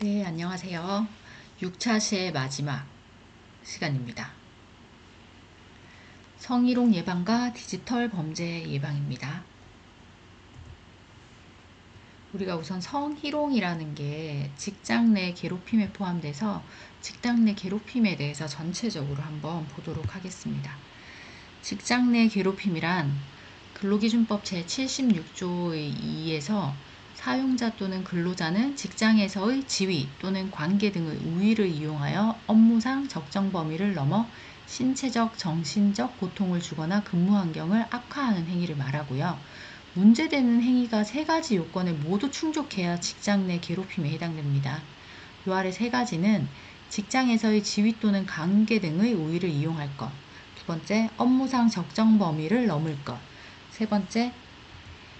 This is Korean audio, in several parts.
네, 안녕하세요. 6차 시의 마지막 시간입니다. 성희롱 예방과 디지털 범죄 예방입니다. 우리가 우선 성희롱이라는 게 직장 내 괴롭힘에 포함돼서 직장 내 괴롭힘에 대해서 전체적으로 한번 보도록 하겠습니다. 직장 내 괴롭힘이란 근로기준법 제76조의 2에서 사용자 또는 근로자는 직장에서의 지위 또는 관계 등의 우위를 이용하여 업무상 적정 범위를 넘어 신체적, 정신적 고통을 주거나 근무 환경을 악화하는 행위를 말하고요. 문제되는 행위가 세 가지 요건을 모두 충족해야 직장 내 괴롭힘에 해당됩니다. 이 아래 세 가지는 직장에서의 지위 또는 관계 등의 우위를 이용할 것, 두 번째, 업무상 적정 범위를 넘을 것, 세 번째,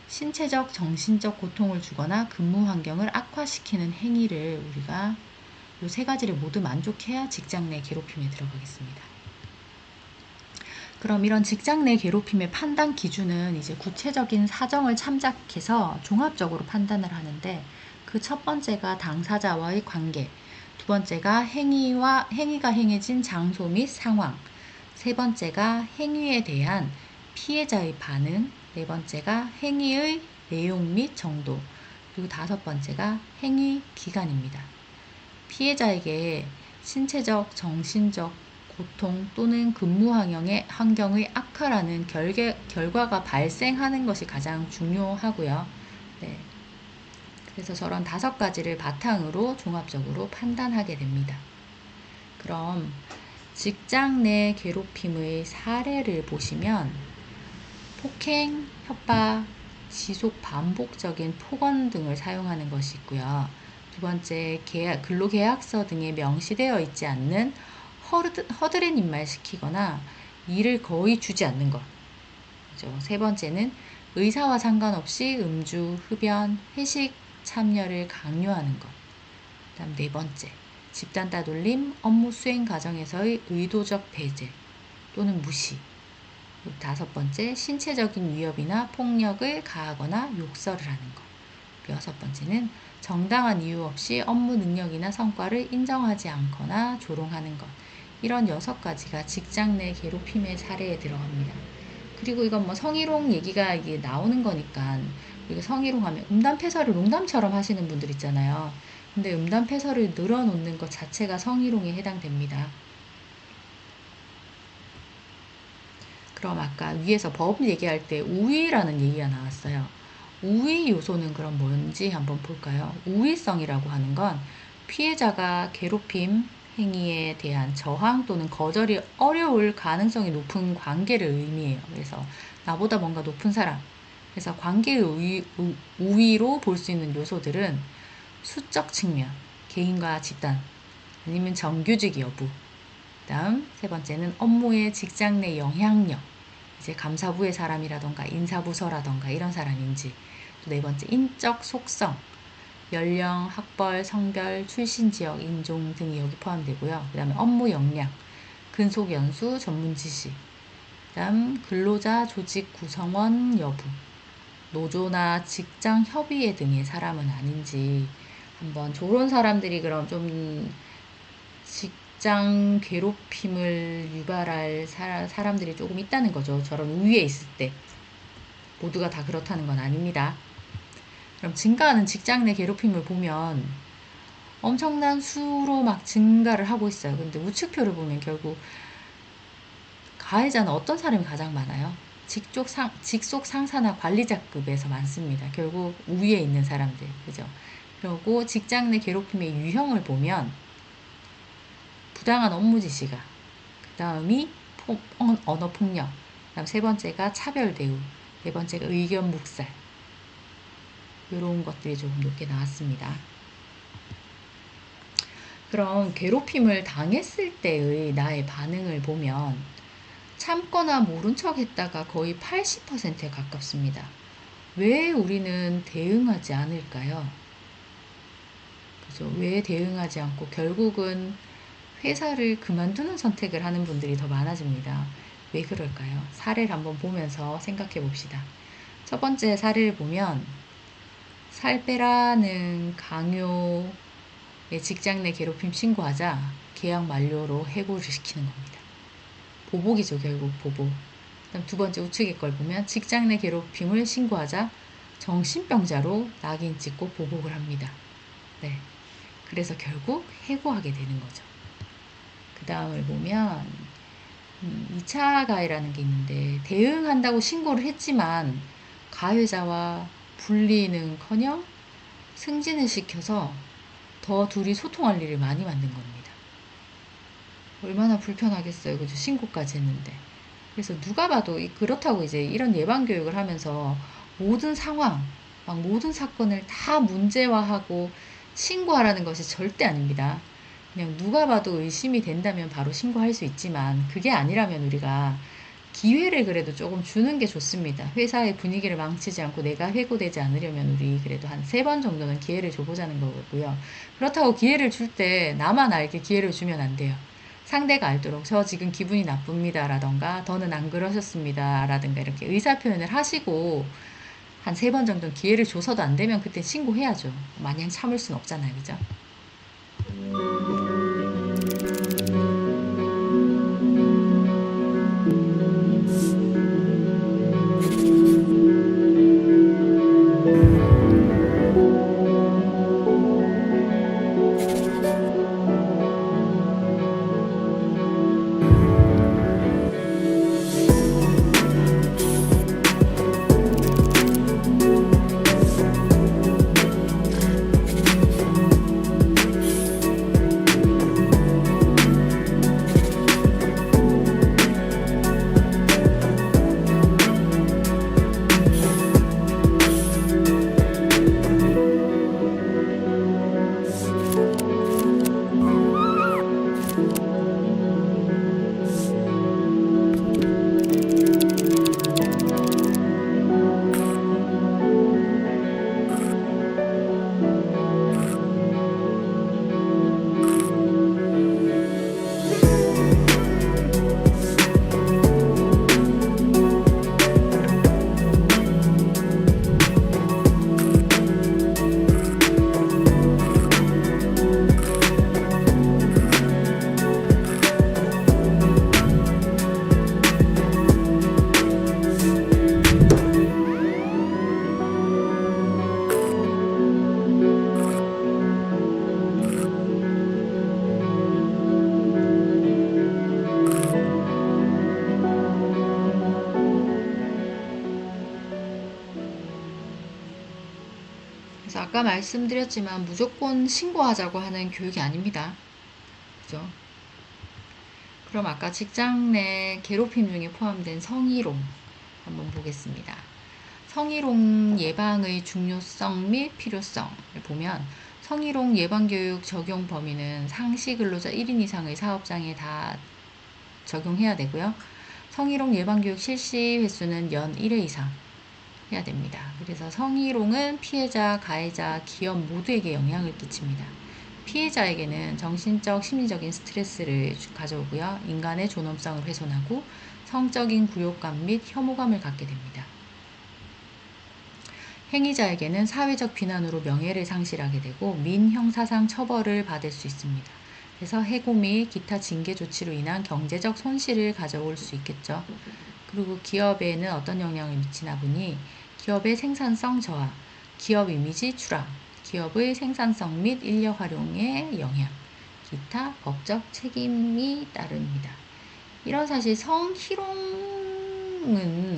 신체적, 정신적 고통을 주거나 근무 환경을 악화시키는 행위를 우리가 이 세 가지를 모두 만족해야 직장 내 괴롭힘에 들어가겠습니다. 그럼 이런 직장 내 괴롭힘의 판단 기준은 이제 구체적인 사정을 참작해서 종합적으로 판단을 하는데 그 첫 번째가 당사자와의 관계, 두 번째가 행위가 행해진 장소 및 상황, 세 번째가 행위에 대한 피해자의 반응, 네 번째가 행위의 내용 및 정도, 그리고 다섯 번째가 행위 기간입니다. 피해자에게 신체적, 정신적 고통 또는 근무 환경의 악화라는 결과가 발생하는 것이 가장 중요하고요. 네. 그래서 저런 다섯 가지를 바탕으로 종합적으로 판단하게 됩니다. 그럼 직장 내 괴롭힘의 사례를 보시면 폭행, 협박, 지속 반복적인 폭언 등을 사용하는 것이 있고요. 두 번째, 근로계약서 등에 명시되어 있지 않는 허드렛 입말시키거나 일을 거의 주지 않는 것. 그죠? 세 번째는 의사와 상관없이 음주, 흡연, 회식 참여를 강요하는 것. 그다음 네 번째, 집단 따돌림, 업무 수행 과정에서의 의도적 배제 또는 무시. 다섯 번째, 신체적인 위협이나 폭력을 가하거나 욕설을 하는 것. 여섯 번째는 정당한 이유 없이 업무 능력이나 성과를 인정하지 않거나 조롱하는 것. 이런 6가지가 직장 내 괴롭힘의 사례에 들어갑니다. 그리고 이건 뭐 성희롱 얘기가 이게 나오는 거니까 우리가 성희롱하면 음담패설을 농담처럼 하시는 분들 있잖아요. 근데 음담패설을 늘어놓는 것 자체가 성희롱에 해당됩니다. 그럼 아까 위에서 법 얘기할 때 우위라는 얘기가 나왔어요. 우위 요소는 그럼 뭔지 한번 볼까요? 우위성이라고 하는 건 피해자가 괴롭힘 행위에 대한 저항 또는 거절이 어려울 가능성이 높은 관계를 의미해요. 그래서 나보다 뭔가 높은 사람. 그래서 관계의 우위로 볼 수 있는 요소들은 수적 측면, 개인과 집단, 아니면 정규직 여부. 다음 세 번째는 업무의 직장 내 영향력. 이제 감사부의 사람이라던가 인사부서라던가 이런 사람인지. 또 네 번째, 인적 속성. 연령, 학벌, 성별, 출신 지역, 인종 등이 여기 포함되고요. 그 다음에 업무 역량, 근속 연수, 전문 지식. 그 다음 근로자 조직 구성원 여부. 노조나 직장 협의회 등의 사람은 아닌지 한번 저런 사람들이 그럼 좀 직장 괴롭힘을 유발할 사람들이 조금 있다는 거죠. 저런 우위에 있을 때. 모두가 다 그렇다는 건 아닙니다. 그럼 증가하는 직장 내 괴롭힘을 보면 엄청난 수로 막 증가를 하고 있어요. 근데 우측표를 보면 결국 가해자는 어떤 사람이 가장 많아요? 직속 상사나 관리자급에서 많습니다. 결국 우위에 있는 사람들. 그죠? 그리고 직장 내 괴롭힘의 유형을 보면 부당한 업무 지시가, 그 다음이 언어폭력, 그 다음 세 번째가 차별 대우, 네 번째가 의견 묵살. 이런 것들이 조금 높게 나왔습니다. 그럼 괴롭힘을 당했을 때의 나의 반응을 보면 참거나 모른 척 했다가 거의 80%에 가깝습니다. 왜 우리는 대응하지 않을까요? 그죠? 왜 대응하지 않고 결국은 회사를 그만두는 선택을 하는 분들이 더 많아집니다. 왜 그럴까요? 사례를 한번 보면서 생각해 봅시다. 첫 번째 사례를 보면 살 빼라는 강요 직장 내 괴롭힘 신고하자 계약 만료로 해고를 시키는 겁니다. 보복이죠, 결국 보복. 그다음 두 번째 우측의 걸 보면 직장 내 괴롭힘을 신고하자 정신병자로 낙인 찍고 보복을 합니다. 네. 그래서 결국 해고하게 되는 거죠. 그 다음을 보면 2차 가해라는 게 있는데 대응한다고 신고를 했지만 가해자와 분리는커녕 승진을 시켜서 더 둘이 소통할 일을 많이 만든 겁니다. 얼마나 불편하겠어요. 그죠? 신고까지 했는데. 그래서 누가 봐도 그렇다고 이제 이런 예방 교육을 하면서 모든 상황, 막 모든 사건을 다 문제화하고 신고하라는 것이 절대 아닙니다. 그냥 누가 봐도 의심이 된다면 바로 신고할 수 있지만 그게 아니라면 우리가 기회를 그래도 조금 주는 게 좋습니다. 회사의 분위기를 망치지 않고 내가 해고되지 않으려면 우리 그래도 한 3번 정도는 기회를 줘보자는 거고요. 그렇다고 기회를 줄 때 나만 알게 기회를 주면 안 돼요. 상대가 알도록 저 지금 기분이 나쁩니다 라던가 더는 안 그러셨습니다 라든가 이렇게 의사표현을 하시고 한 3번 정도는 기회를 줘서도 안 되면 그때 신고해야죠. 마냥 참을 순 없잖아요. 그죠? 그래서 아까 말씀드렸지만 무조건 신고하자고 하는 교육이 아닙니다. 그죠? 그럼 아까 직장 내 괴롭힘 중에 포함된 성희롱 한번 보겠습니다. 성희롱 예방의 중요성 및 필요성을 보면 성희롱 예방교육 적용 범위는 상시 근로자 1인 이상의 사업장에 다 적용해야 되고요. 성희롱 예방교육 실시 횟수는 연 1회 이상 해야 됩니다. 그래서 성희롱은 피해자, 가해자, 기업 모두에게 영향을 끼칩니다. 피해자에게는 정신적, 심리적인 스트레스를 가져오고요. 인간의 존엄성을 훼손하고 성적인 굴욕감 및 혐오감을 갖게 됩니다. 행위자에게는 사회적 비난으로 명예를 상실하게 되고 민형사상 처벌을 받을 수 있습니다. 그래서 해고 및 기타 징계 조치로 인한 경제적 손실을 가져올 수 있겠죠. 그리고 기업에는 어떤 영향을 미치나 보니 기업의 생산성 저하, 기업 이미지 추락, 기업의 생산성 및 인력 활용에 영향, 기타 법적 책임이 따릅니다. 이런 사실 성희롱은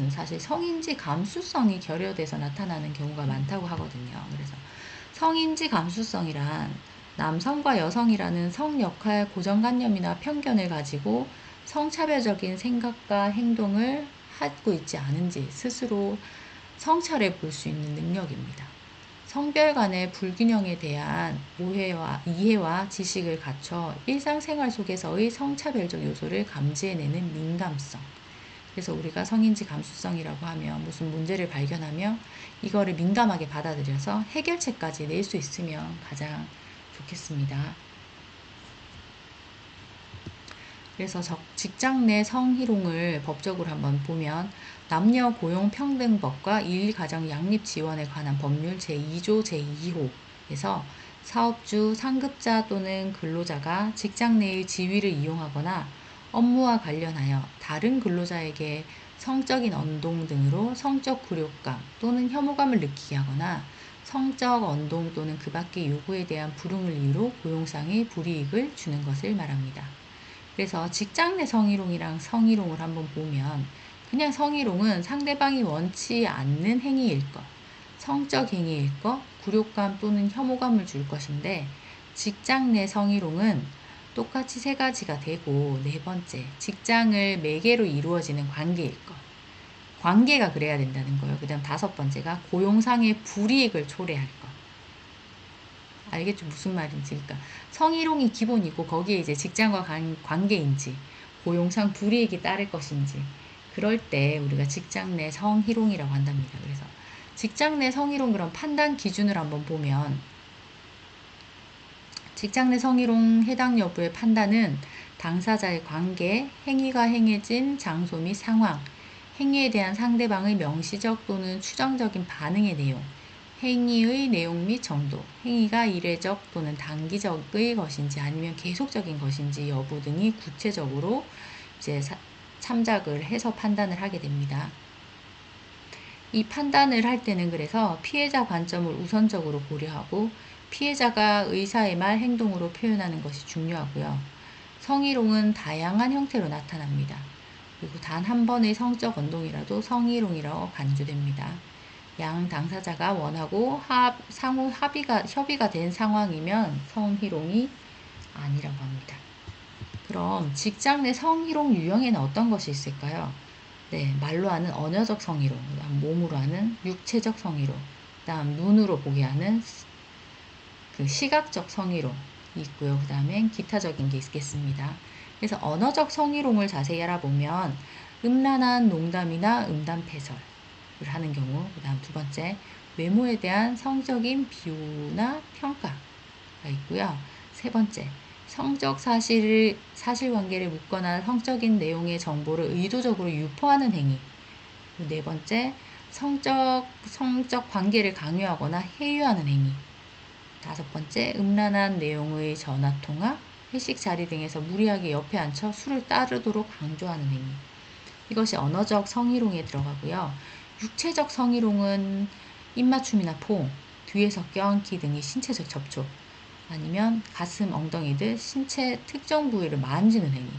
사실 성인지 감수성이 결여돼서 나타나는 경우가 많다고 하거든요. 그래서 성인지 감수성이란 남성과 여성이라는 성 역할 고정관념이나 편견을 가지고 성차별적인 생각과 행동을 하고 있지 않은지 스스로 성찰해 볼 수 있는 능력입니다. 성별 간의 불균형에 대한 이해와 지식을 갖춰 일상생활 속에서의 성차별적 요소를 감지해내는 민감성. 그래서 우리가 성인지 감수성이라고 하면 무슨 문제를 발견하며 이거를 민감하게 받아들여서 해결책까지 낼 수 있으면 가장 좋겠습니다. 그래서 직장 내 성희롱을 법적으로 한번 보면 남녀 고용평등법과 일가정 양립 지원에 관한 법률 제2조 제2호에서 사업주, 상급자 또는 근로자가 직장 내의 지위를 이용하거나 업무와 관련하여 다른 근로자에게 성적인 언동 등으로 성적 굴욕감 또는 혐오감을 느끼게 하거나 성적 언동 또는 그 밖의 요구에 대한 불응을 이유로 고용상의 불이익을 주는 것을 말합니다. 그래서 직장 내 성희롱이랑 성희롱을 한번 보면 그냥 성희롱은 상대방이 원치 않는 행위일 것, 성적 행위일 것, 굴욕감 또는 혐오감을 줄 것인데 직장 내 성희롱은 똑같이 세 가지가 되고 네 번째, 직장을 매개로 이루어지는 관계일 것. 관계가 그래야 된다는 거예요. 그 다음 다섯 번째가 고용상의 불이익을 초래할 것. 알겠죠? 무슨 말인지. 그러니까 성희롱이 기본이고 거기에 이제 직장과 관계인지 고용상 불이익이 따를 것인지 그럴 때 우리가 직장 내 성희롱이라고 한답니다. 그래서 직장 내 성희롱 그런 판단 기준을 한번 보면 직장 내 성희롱 해당 여부의 판단은 당사자의 관계, 행위가 행해진 장소 및 상황, 행위에 대한 상대방의 명시적 또는 추정적인 반응의 내용, 행위의 내용 및 정도, 행위가 이례적 또는 단기적의 것인지 아니면 계속적인 것인지 여부 등이 구체적으로 이제 참작을 해서 판단을 하게 됩니다. 이 판단을 할 때는 그래서 피해자 관점을 우선적으로 고려하고 피해자가 의사의 말, 행동으로 표현하는 것이 중요하고요. 성희롱은 다양한 형태로 나타납니다. 그리고 단 한 번의 성적 언동이라도 성희롱이라고 간주됩니다. 양 당사자가 원하고 상호 협의가 된 상황이면 성희롱이 아니라고 합니다. 그럼 직장 내 성희롱 유형에는 어떤 것이 있을까요? 네, 말로 하는 언어적 성희롱, 그다음 몸으로 하는 육체적 성희롱, 그다음 눈으로 보게 하는 그 시각적 성희롱이 있고요. 그 다음엔 기타적인 게 있겠습니다. 그래서 언어적 성희롱을 자세히 알아보면 음란한 농담이나 음담 패설을 하는 경우, 그 다음 두 번째 외모에 대한 성적인 비유나 평가가 있고요. 세 번째 성적 사실관계를 묻거나 성적인 내용의 정보를 의도적으로 유포하는 행위. 네 번째 성적 관계를 강요하거나 해유하는 행위. 다섯 번째, 음란한 내용의 전화통화, 회식 자리 등에서 무리하게 옆에 앉혀 술을 따르도록 강조하는 행위. 이것이 언어적 성희롱에 들어가고요. 육체적 성희롱은 입맞춤이나 포옹, 뒤에서 껴안기 등의 신체적 접촉, 아니면 가슴, 엉덩이 등 신체 특정 부위를 만지는 행위.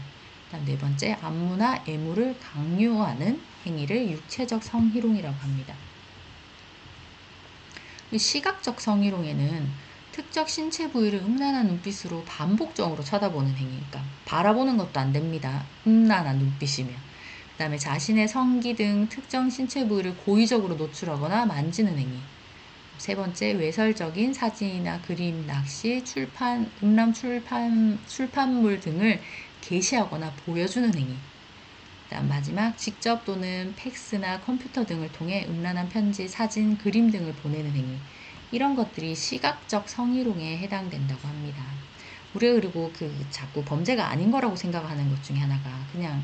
그다음 네 번째, 안무나 애무를 강요하는 행위를 육체적 성희롱이라고 합니다. 시각적 성희롱에는 특정 신체 부위를 음란한 눈빛으로 반복적으로 쳐다보는 행위니까 바라보는 것도 안 됩니다. 음란한 눈빛이면. 그 다음에 자신의 성기 등 특정 신체 부위를 고의적으로 노출하거나 만지는 행위. 세 번째, 외설적인 사진이나 그림, 낚시, 음란 출판물 등을 게시하거나 보여주는 행위. 그다음 마지막, 직접 또는 팩스나 컴퓨터 등을 통해 음란한 편지, 사진, 그림 등을 보내는 행위. 이런 것들이 시각적 성희롱에 해당된다고 합니다. 우리가 그리고 자꾸 범죄가 아닌 거라고 생각하는 것 중에 하나가 그냥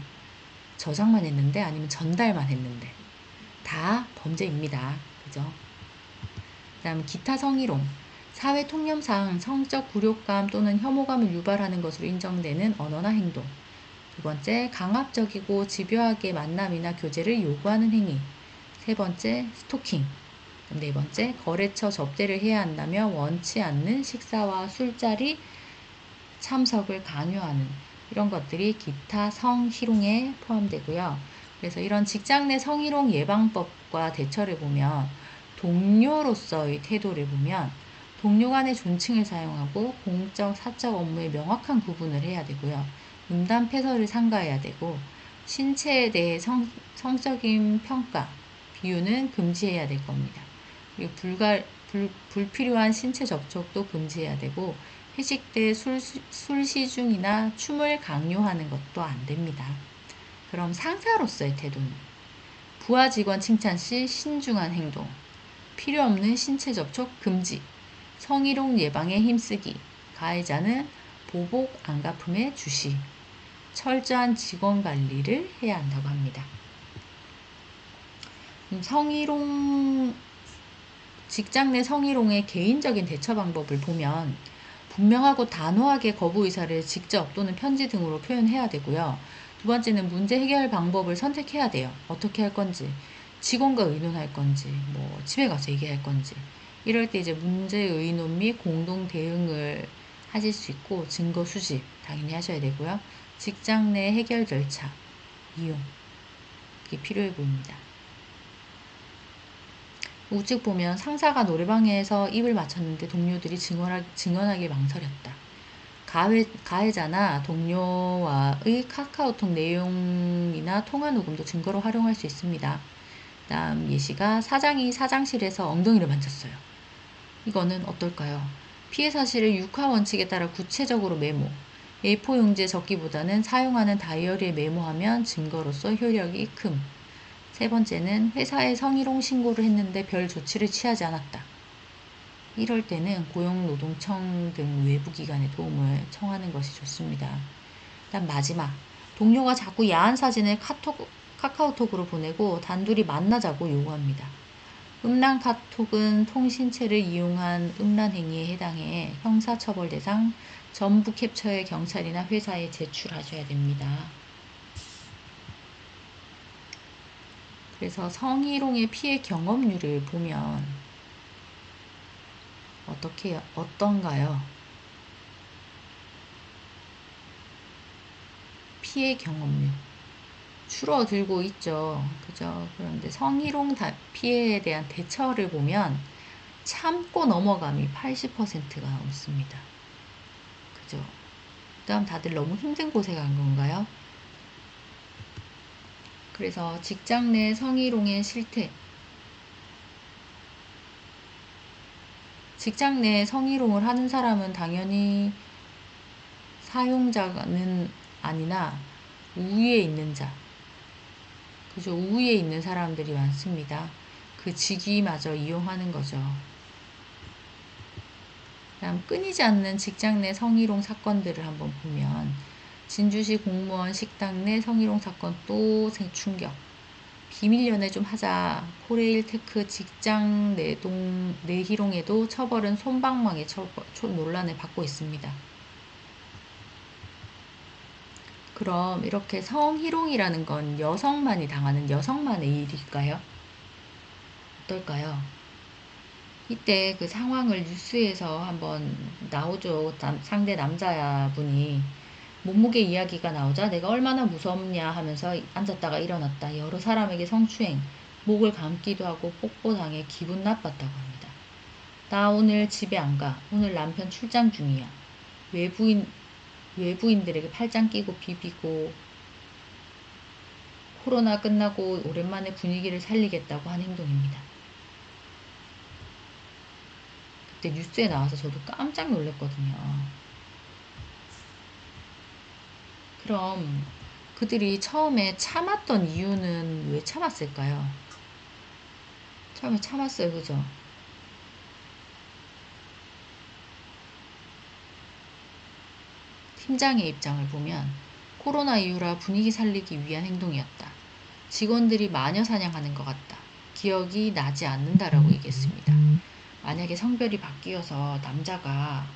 저장만 했는데 아니면 전달만 했는데 다 범죄입니다. 그죠? 그다음 기타 성희롱. 사회 통념상 성적 굴욕감 또는 혐오감을 유발하는 것으로 인정되는 언어나 행동. 두 번째, 강압적이고 집요하게 만남이나 교제를 요구하는 행위. 세 번째, 스토킹. 네 번째, 거래처 접대를 해야 한다며 원치 않는 식사와 술자리 참석을 강요하는 이런 것들이 기타 성희롱에 포함되고요. 그래서 이런 직장 내 성희롱 예방법과 대처를 보면 동료로서의 태도를 보면 동료 간의 존칭을 사용하고 공적, 사적 업무의 명확한 구분을 해야 되고요. 음담 패설을 삼가해야 되고 신체에 대해 성적인 평가, 비유는 금지해야 될 겁니다. 그리고 불필요한 신체 접촉도 금지해야 되고 회식 때 술 시중이나 춤을 강요하는 것도 안 됩니다. 그럼 상사로서의 태도는 부하 직원 칭찬 시 신중한 행동, 필요 없는 신체 접촉 금지, 성희롱 예방에 힘쓰기, 가해자는 보복 안갚음의 주시, 철저한 직원 관리를 해야 한다고 합니다. 성희롱 직장 내 성희롱의 개인적인 대처 방법을 보면 분명하고 단호하게 거부 의사를 직접 또는 편지 등으로 표현해야 되고요. 두 번째는 문제 해결 방법을 선택해야 돼요. 어떻게 할 건지, 직원과 의논할 건지, 뭐 집에 가서 얘기할 건지. 이럴 때 이제 문제 의논 및 공동 대응을 하실 수 있고, 증거 수집 당연히 하셔야 되고요. 직장 내 해결 절차 이용, 이게 필요해 보입니다. 우측 보면 상사가 노래방에서 입을 맞췄는데 동료들이 증언하기 망설였다. 가해자나 동료와의 카카오톡 내용이나 통화 녹음도 증거로 활용할 수 있습니다. 다음 예시가 사장이 사장실에서 엉덩이를 만졌어요. 이거는 어떨까요? 피해 사실을 육하 원칙에 따라 구체적으로 메모. A4 용지에 적기보다는 사용하는 다이어리에 메모하면 증거로서 효력이 큼. 세 번째는 회사에 성희롱 신고를 했는데 별 조치를 취하지 않았다. 이럴 때는 고용노동청 등 외부기관의 도움을 청하는 것이 좋습니다. 다음 마지막, 동료가 자꾸 야한 사진을 카카오톡으로 보내고 단둘이 만나자고 요구합니다. 음란 카톡은 통신체를 이용한 음란 행위에 해당해 형사처벌 대상, 전부 캡처해 경찰이나 회사에 제출하셔야 됩니다. 그래서 성희롱의 피해 경험률을 보면 어떤가요? 피해 경험률 줄어들고 있죠. 그죠? 그런데 성희롱 피해에 대한 대처를 보면 참고 넘어감이 80%가 넘습니다. 그죠? 그다음 다들 너무 힘든 곳에 간 건가요? 그래서 직장 내 성희롱의 실태. 직장 내 성희롱을 하는 사람은 당연히 사용자는 아니나 우위에 있는 자. 그죠? 우위에 있는 사람들이 많습니다. 그 직위마저 이용하는 거죠. 다음 끊이지 않는 직장 내 성희롱 사건들을 한번 보면 진주시 공무원 식당 내 성희롱 사건 또 충격. 비밀 연애 좀 하자. 코레일 테크 직장 내희롱에도 처벌은 솜방망이 논란을 받고 있습니다. 그럼 이렇게 성희롱이라는 건 여성만이 당하는 여성만의 일일까요? 어떨까요? 이때 그 상황을 뉴스에서 한번 나오죠. 상대 남자분이 몸무게 이야기가 나오자 내가 얼마나 무섭냐 하면서 앉았다가 일어났다. 여러 사람에게 성추행, 목을 감기도 하고 뽀뽀당해 기분 나빴다고 합니다. 나 오늘 집에 안 가. 오늘 남편 출장 중이야. 외부인들에게 팔짱 끼고 비비고 코로나 끝나고 오랜만에 분위기를 살리겠다고 한 행동입니다. 그때 뉴스에 나와서 저도 깜짝 놀랐거든요. 그럼 그들이 처음에 참았던 이유는 왜 참았을까요? 처음에 참았어요, 그죠? 팀장의 입장을 보면 코로나 이후라 분위기 살리기 위한 행동이었다. 직원들이 마녀 사냥하는 것 같다. 기억이 나지 않는다라고 얘기했습니다. 만약에 성별이 바뀌어서 남자가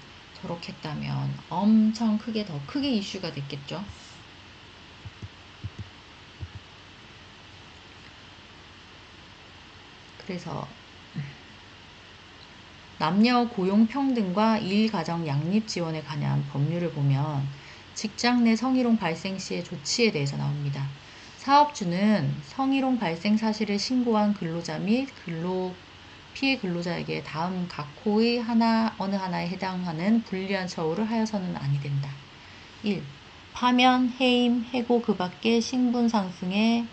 저렇게 했다면 엄청 더 크게 이슈가 됐겠죠. 그래서 남녀 고용평등과 일가정 양립 지원에 관한 법률을 보면 직장 내 성희롱 발생 시의 조치에 대해서 나옵니다. 사업주는 성희롱 발생 사실을 신고한 근로자 및 피해 근로자에게 다음 각 호의 어느 하나에 해당하는 불리한 처우를 하여서는 아니 된다. 1. 파면, 해임, 해고 그 밖의 신분 상승의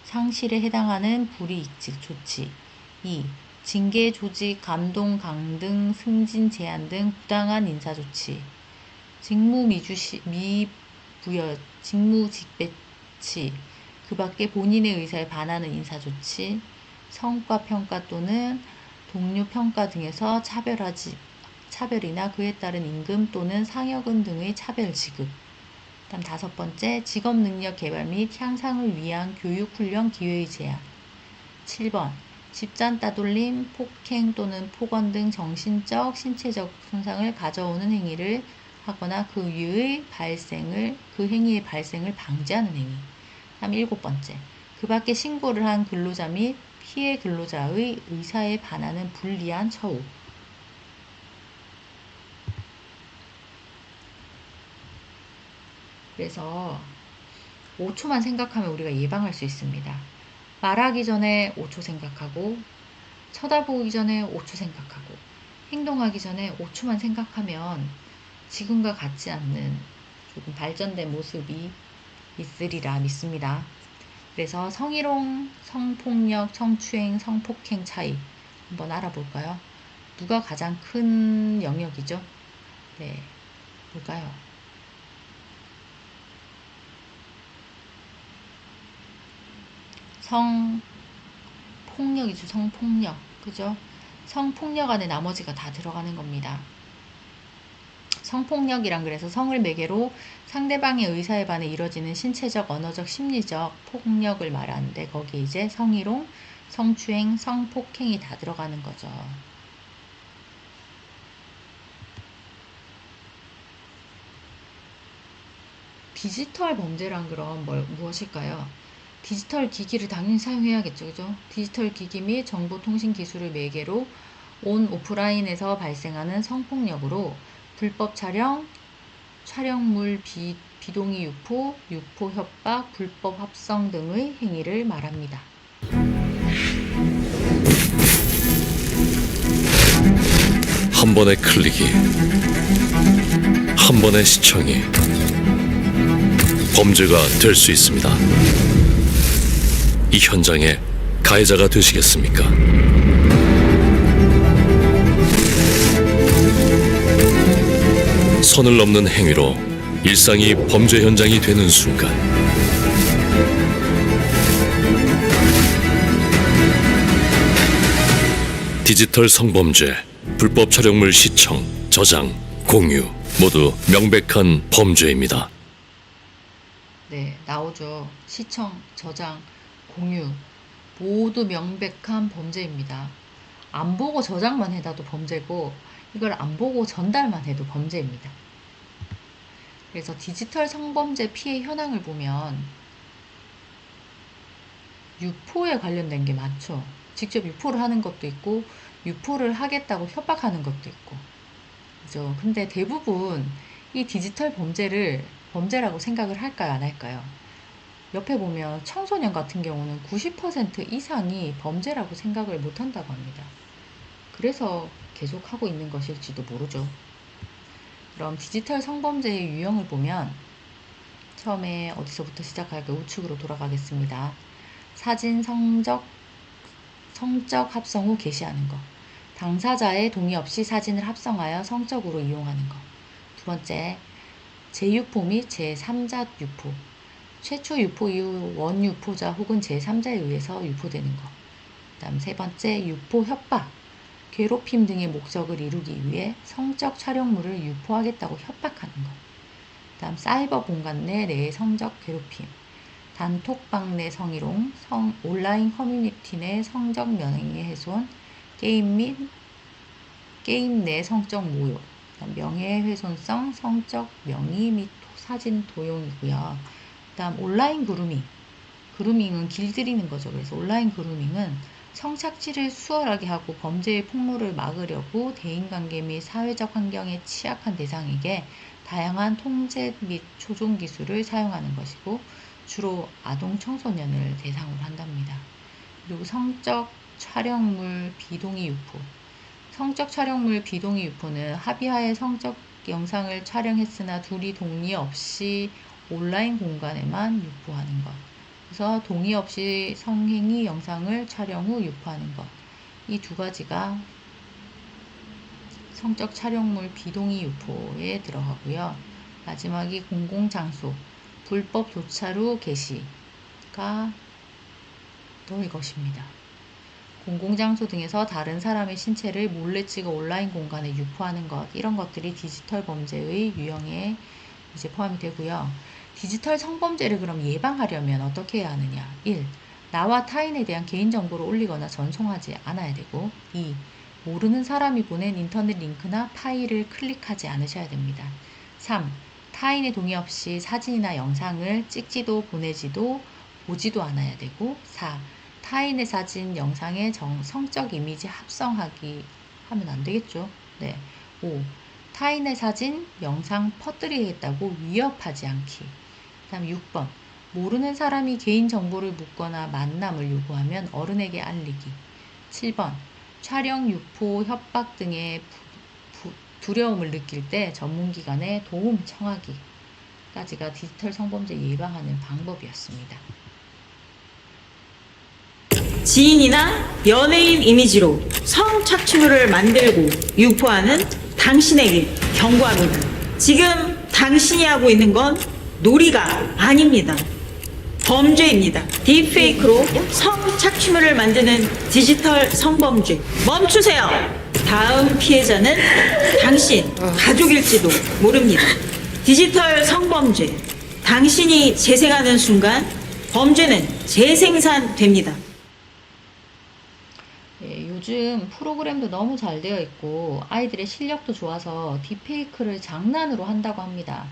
상실에 해당하는 불이익직 조치. 2. 징계, 조직, 감동, 강등, 승진, 제한 등 부당한 인사조치. 직무 미부여, 직무 직배치, 그 밖에 본인의 의사에 반하는 인사조치, 성과 평가 또는 동료 평가 등에서 차별이나 그에 따른 임금 또는 상여금 등의 차별 지급. 다음 5번째, 직업능력 개발 및 향상을 위한 교육훈련 기회의 제한. 7번, 집단 따돌림, 폭행 또는 폭언 등 정신적, 신체적 손상을 가져오는 행위를 하거나 그 행위의 발생을 방지하는 행위. 다음 7번째. 그 밖에 신고를 한 근로자 및 피해 근로자의 의사에 반하는 불리한 처우. 그래서 5초만 생각하면 우리가 예방할 수 있습니다. 말하기 전에 5초 생각하고, 쳐다보기 전에 5초 생각하고, 행동하기 전에 5초만 생각하면 지금과 같지 않는 조금 발전된 모습이 있으리라 믿습니다. 그래서 성희롱, 성폭력, 성추행, 성폭행 차이 한번 알아볼까요? 누가 가장 큰 영역이죠? 네, 뭘까요? 성폭력이죠. 성폭력. 그죠? 성폭력 안에 나머지가 다 들어가는 겁니다. 성폭력이란 그래서 성을 매개로 상대방의 의사에 반해 이뤄지는 신체적, 언어적, 심리적 폭력을 말하는데 거기에 이제 성희롱, 성추행, 성폭행이 다 들어가는 거죠. 디지털 범죄란 그럼 무엇일까요? 디지털 기기를 당연히 사용해야겠죠. 그죠? 디지털 기기 및 정보통신 기술을 매개로 온 오프라인에서 발생하는 성폭력으로 불법 촬영, 촬영물 비동의 유포, 유포 협박, 불법 합성 등의 행위를 말합니다. 한 번의 클릭이, 한 번의 시청이 범죄가 될 수 있습니다. 이 현장에 가해자가 되시겠습니까? 선을 넘는 행위로 일상이 범죄 현장이 되는 순간 디지털 성범죄, 불법 촬영물 시청, 저장, 공유 모두 명백한 범죄입니다. 네, 나오죠. 시청, 저장, 공유 모두 명백한 범죄입니다. 안 보고 저장만 해도 범죄고 이걸 안 보고 전달만 해도 범죄입니다. 그래서 디지털 성범죄 피해 현황을 보면 유포에 관련된 게 많죠. 직접 유포를 하는 것도 있고 유포를 하겠다고 협박하는 것도 있고 그죠. 근데 대부분 이 디지털 범죄를 범죄라고 생각을 할까요, 안 할까요? 옆에 보면 청소년 같은 경우는 90% 이상이 범죄라고 생각을 못 한다고 합니다. 그래서 계속 하고 있는 것일지도 모르죠. 그럼 디지털 성범죄의 유형을 보면 처음에 어디서부터 시작할까요? 우측으로 돌아가겠습니다. 사진, 성적 합성 후 게시하는 것. 당사자의 동의 없이 사진을 합성하여 성적으로 이용하는 것. 두 번째, 재유포 및 제3자 유포. 최초 유포 이후 원유포자 혹은 제3자에 의해서 유포되는 것. 그 다음 세 번째, 유포 협박. 괴롭힘 등의 목적을 이루기 위해 성적 촬영물을 유포하겠다고 협박하는 것. 그 다음 사이버 공간 내 성적 괴롭힘. 단톡방 내 성희롱, 온라인 커뮤니티 내 성적 명예 훼손, 게임 내 성적 모욕, 명예훼손성 성적 명의 및 사진 도용이고요. 그 다음 온라인 그루밍. 그루밍은 길들이는 거죠. 그래서 온라인 그루밍은 성착취를 수월하게 하고 범죄의 폭로를 막으려고 대인관계 및 사회적 환경에 취약한 대상에게 다양한 통제 및 조종 기술을 사용하는 것이고 주로 아동 청소년을 대상으로 한답니다. 그리고 성적 촬영물 비동의 유포. 성적 촬영물 비동의 유포는 합의하에 성적 영상을 촬영했으나 둘이 동의 없이 온라인 공간에만 유포하는 것. 그래서 동의 없이 성행위 영상을 촬영 후 유포하는 것. 이 두 가지가 성적 촬영물 비동의 유포에 들어가고요. 마지막이 공공장소, 불법 도찰 후 게시가 너의 것입니다. 공공장소 등에서 다른 사람의 신체를 몰래 찍어 온라인 공간에 유포하는 것, 이런 것들이 디지털 범죄의 유형에 이제 포함이 되고요. 디지털 성범죄를 그럼 예방하려면 어떻게 해야 하느냐? 1. 나와 타인에 대한 개인정보를 올리거나 전송하지 않아야 되고 2. 모르는 사람이 보낸 인터넷 링크나 파일을 클릭하지 않으셔야 됩니다. 3. 타인의 동의 없이 사진이나 영상을 찍지도 보내지도 보지도 않아야 되고 4. 타인의 사진, 영상에 성적 이미지 합성하기 하면 안 되겠죠. 네. 5. 타인의 사진, 영상 퍼뜨리겠다고 위협하지 않기. 다음 6번. 모르는 사람이 개인정보를 묻거나 만남을 요구하면 어른에게 알리기. 7번. 촬영, 유포, 협박 등의 두려움을 느낄 때 전문기관에 도움 청하기까지가 디지털 성범죄 예방하는 방법이었습니다. 지인이나 연예인 이미지로 성착취물을 만들고 유포하는 당신에게 경고합니다. 지금 당신이 하고 있는 건 놀이가 아닙니다. 범죄입니다. 딥페이크로 성착취물을 만드는 디지털 성범죄. 멈추세요. 다음 피해자는 당신 가족일지도 모릅니다. 디지털 성범죄. 당신이 재생하는 순간 범죄는 재생산됩니다. 예, 요즘 프로그램도 너무 잘 되어 있고 아이들의 실력도 좋아서 딥페이크를 장난으로 한다고 합니다.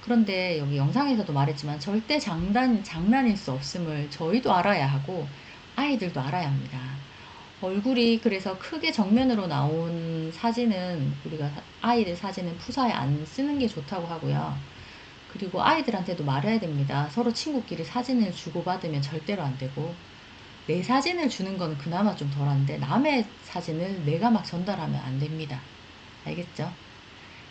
그런데 여기 영상에서도 말했지만 절대 장난일 수 없음을 저희도 알아야 하고 아이들도 알아야 합니다. 얼굴이 그래서 크게 정면으로 나온 사진은 우리가 아이들 사진은 푸사에 안 쓰는 게 좋다고 하고요. 그리고 아이들한테도 말해야 됩니다. 서로 친구끼리 사진을 주고받으면 절대로 안 되고 내 사진을 주는 건 그나마 좀 덜한데 남의 사진을 내가 막 전달하면 안 됩니다. 알겠죠?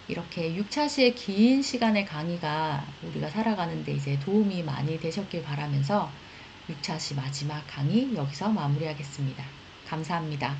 이렇게 6차시의 긴 시간의 강의가 우리가 살아가는데 이제 도움이 많이 되셨길 바라면서 6차시 마지막 강의 여기서 마무리하겠습니다. 감사합니다.